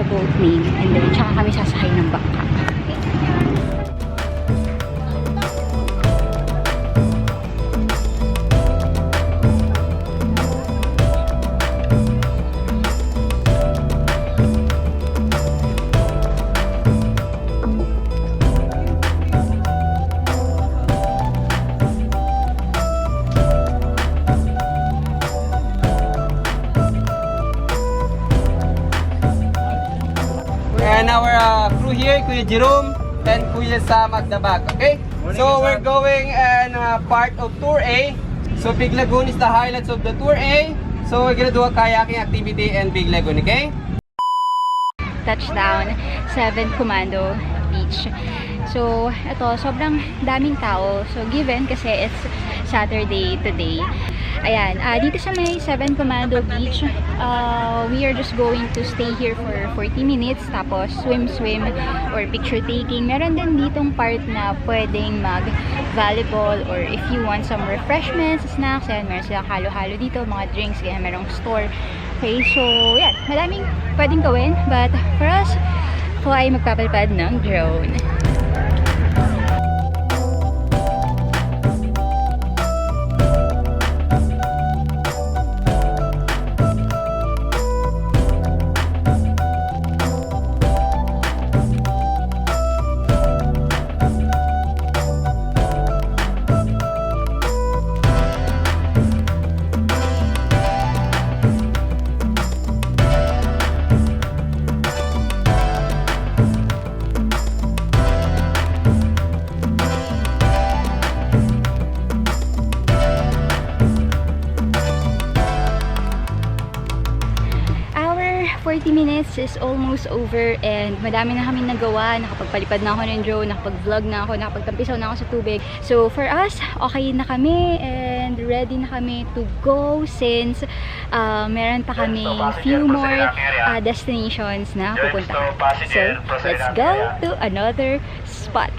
sa boat name and then tsaka kami sasakay ng bangka. And our crew here, Kuya Jerome and Kuya Sam at the back, okay? So we're going and part of Tour A. So Big Lagoon is the highlights of the Tour A. So we're gonna do a kayaking activity in Big Lagoon, okay? Touchdown, 7 Commando Beach. So, ito, sobrang daming tao. So, given kasi it's Saturday today. Ayan, dito sa may 7 Commando Beach, we are just going to stay here for 40 minutes. Tapos, swim or picture taking. Meron din ditong part na pwedeng mag-volleyball or if you want some refreshments, snacks, ayan, meron silang halo-halo dito, mga drinks, kaya merong store. Okay, so, yan, madaming pwedeng gawin. But, for us, ako ay magpapalipad ng drone. Our 40 minutes is almost over and madami na kami nagawa. Nakapagpalipad na ako ng drone, nakapag-vlog na ako, nakapagtampisaw na ako sa tubig. So for us, okay na kami and ready na kami to go since meron pa kami few more destinations na pupunta. So let's go to another spot.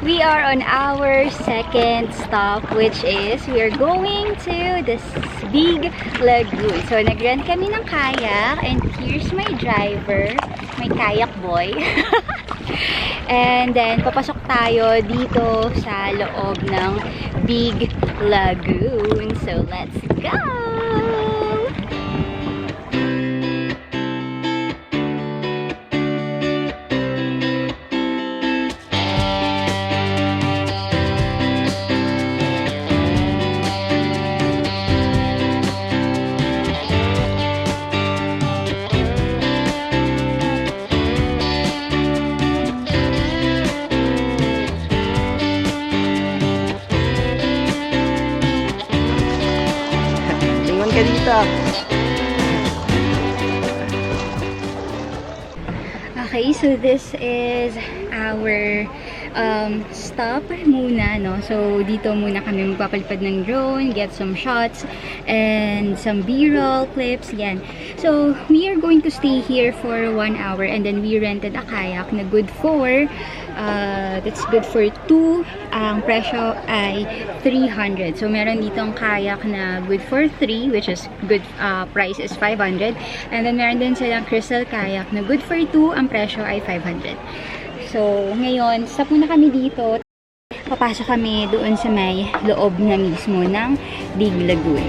We are on our second stop, which is we are going to this Big Lagoon. So, nag-rent kami ng kayak and here's my driver, my kayak boy. And then, papasok tayo dito sa loob ng Big Lagoon. So, let's go! Ka dito. Okay, so this is our stop muna, no? So, dito muna kami magpapalipad ng drone, get some shots, and some B-roll clips, yan. So, we are going to stay here for 1 hour, and then we rented a kayak na good for, that's good for 2. Ang presyo ay 300. So, meron ditong kayak na good for 3, which is good, price is 500. And then, meron din silang crystal kayak na good for 2, ang presyo ay 500. So, ngayon, stop muna kami dito. Papasok kami doon sa may loob na mismo ng Big Lagoon.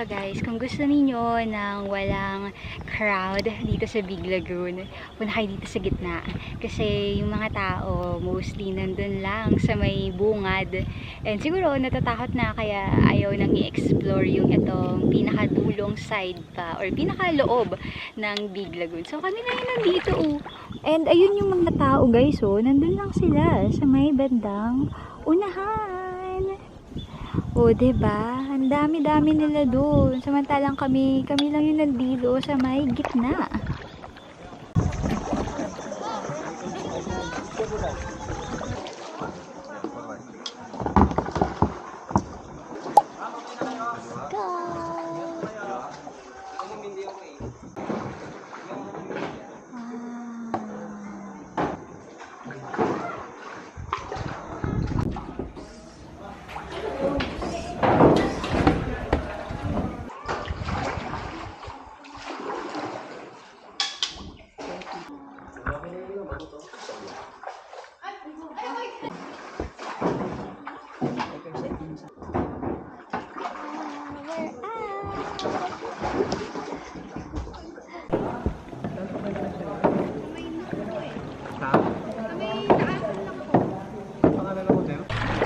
So guys, kung gusto niyo ng walang crowd dito sa Big Lagoon, punta kayo dito sa gitna. Kasi yung mga tao, mostly nandun lang sa may bungad. And siguro natatakot na kaya ayaw nang i-explore yung itong pinakadulong side pa or pinakaloob ng Big Lagoon. So kami na yun nandito oh. And ayun yung mga tao guys oh, nandun lang sila sa may bandang unahan. O, diba? Ang dami-dami nila doon. Samantalang kami lang yung nandito sa may gitna.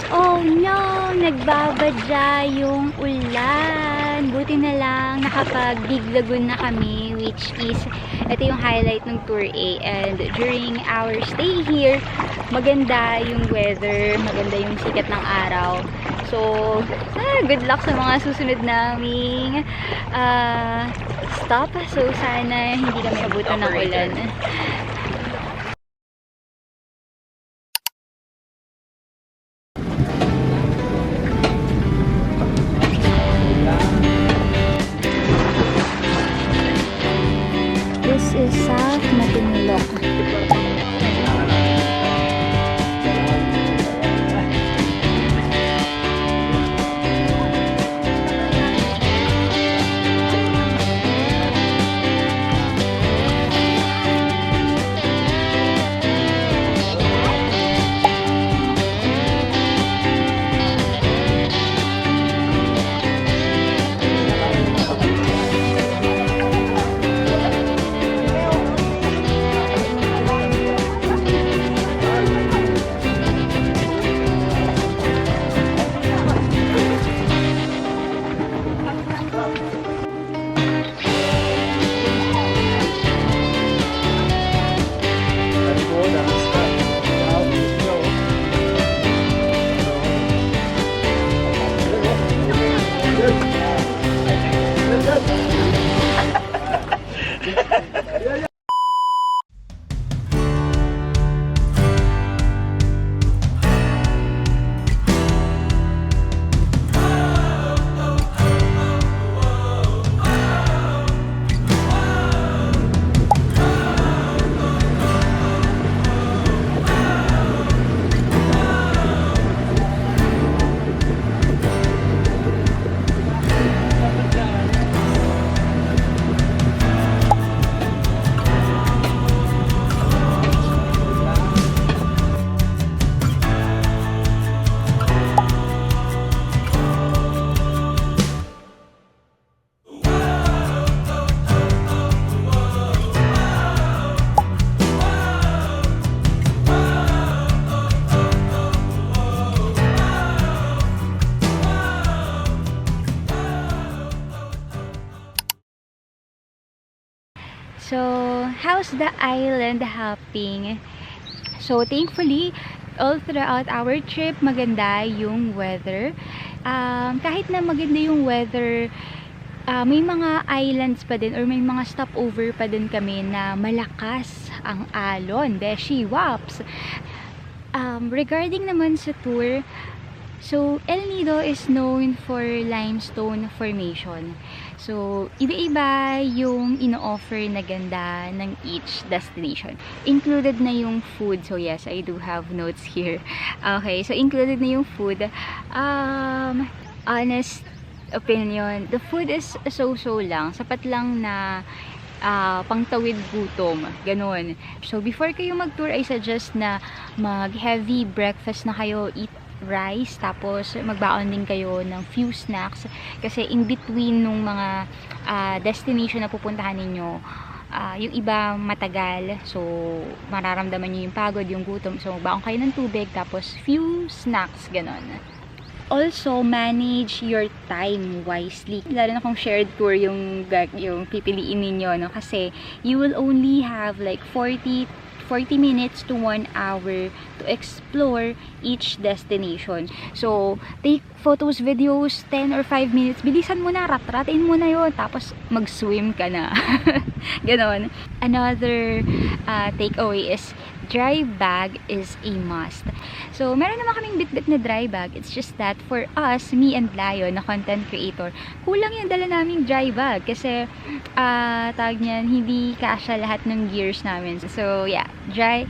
Oh no! Nagbabadya yung ulan. Buti na lang nakapag-Big Lagoon na kami, which is ito yung highlight ng Tour A. And during our stay here, maganda yung weather, maganda yung sikat ng araw. So, good luck sa mga susunod naming stop. So, sana hindi kami abutan ng ulan. This is South Matinilok. So, how's the island hopping? So, thankfully, all throughout our trip, maganda yung weather. Kahit na maganda yung weather, may mga islands pa din or may mga stopover pa din kami na malakas ang alon, beshi waps. Regarding naman sa tour, so El Nido is known for limestone formation. So, iba-iba yung ino-offer na ganda ng each destination. Included na yung food. So, yes, I do have notes here. Okay, so included na yung food. Honest opinion, the food is so-so lang. Sapat lang na pangtawid gutom. Ganon. So, before kayo mag-tour, I suggest na mag-heavy breakfast na kayo. Eat rice, tapos magbaon din kayo ng few snacks kasi in between nung mga destination na pupuntahan ninyo, yung iba matagal, so mararamdaman nyo yung pagod, yung gutom, so magbaon kayo ng tubig tapos few snacks, ganon. Also, manage your time wisely. Lalo na kung shared tour yung pipiliin ninyo, no? Kasi you will only have like 40 minutes to 1 hour to explore each destination. So, take photos, videos, 10 or 5 minutes. Bilisan mo na, rat-ratin mo na yun. Tapos, mag-swim ka na. Ganon. Another takeaway is dry bag is a must. So, meron naman kaming bit-bit na dry bag. It's just that for us, me and Layo, na content creator, kulang yung dala naming dry bag. Kasi, tawag niyan, hindi kasya lahat ng gears namin. So, yeah, dry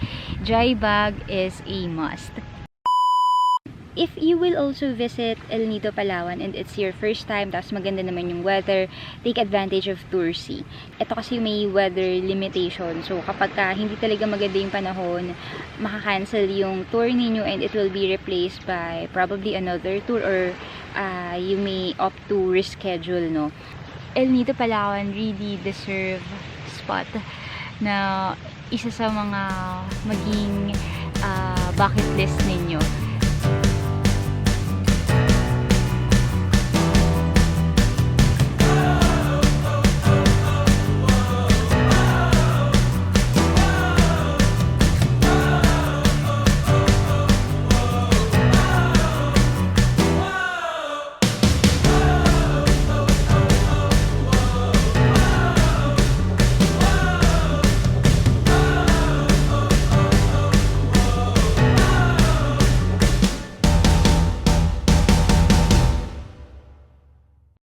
bag is a must. If you will also visit El Nido, Palawan and it's your first time, tapos maganda naman yung weather, take advantage of Tour C. Ito kasi may weather limitation. So, kapag hindi talaga maganda yung panahon, makakancel yung tour ninyo and it will be replaced by probably another tour or you may opt to reschedule, no? El Nido, Palawan really deserve spot na isa sa mga maging bucket list ninyo.